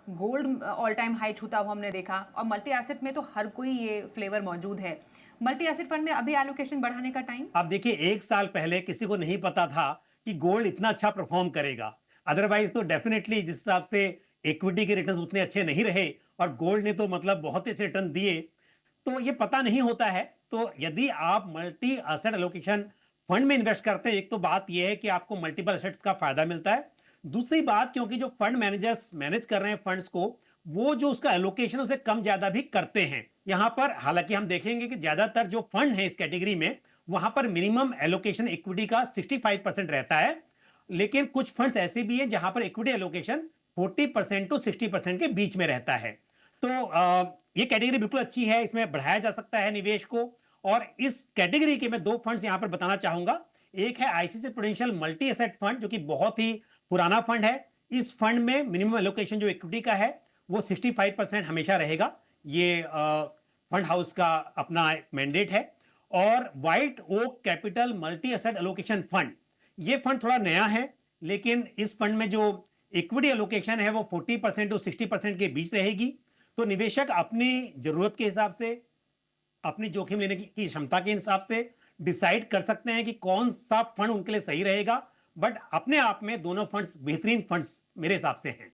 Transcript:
Gold all time high छूता हुआ हमने देखा, और मल्टी एसेट में तो हर कोई ये फ्लेवर मौजूद है। मल्टी एसेट फंड में अभी एलोकेशन बढ़ाने का टाइम? आप देखिए, 1 साल पहले किसी को नहीं पता था कि गोल्ड इतना अच्छा परफॉर्म करेगा। अदरवाइज तो डेफिनेटली जिस हिसाब से इक्विटी के रिटर्न्स उतने अच्छे नहीं रहे और गोल्ड ने तो मतलब बहुत ही अच्छे रिटर्न दिए, तो ये पता नहीं होता है। तो यदि आप मल्टी एसेट एलोकेशन फंड में इन्वेस्ट करते हैं, एक तो बात यह है कि आपको मल्टीपल एसेट्स का फायदा मिलता है। दूसरी बात, क्योंकि जो फंड मैनेजर्स मैनेज कर रहे हैं फंड्स को, वो जो उसका एलोकेशन उसे कम ज्यादा भी करते हैं। यहां पर हालांकि हम देखेंगे कि ज्यादातर जो फंड है इस कैटेगरी में, वहां पर मिनिमम एलोकेशन इक्विटी का 65% रहता है। लेकिन कुछ फंड्स ऐसे भी हैं जहां पर इक्विटी एलोकेशन 40% टू 60% के बीच में रहता है। तो ये कैटेगरी बिल्कुल अच्छी है, इसमें बढ़ाया जा सकता है निवेश को। और इस कैटेगरी के मैं दो फंड्स यहां पर बताना चाहूंगा। एक है ICC prudential multi asset fund, जो कि बहुत ही पुराना फंड है। इस फंड में मिनिमम एलोकेशन जो इक्विटी का है वो 65% हमेशा रहेगा। ये फंड हाउस का अपना मैंडेट है। और White Oak Capital multi asset allocation fund, ये फंड थोड़ा नया है, लेकिन इस फंड में जो इक्विटी एलोकेशन है वो 40% टू 60% के बीच रहेगी। तो निवेशक अपनी जरूरत के हिसाब से, अपनी जोखिम लेने की क्षमता के हिसाब से डिसाइड कर सकते हैं कि कौन सा फंड उनके लिए सही रहेगा। बट अपने आप में दोनों फंड्स बेहतरीन फंड्स मेरे हिसाब से हैं।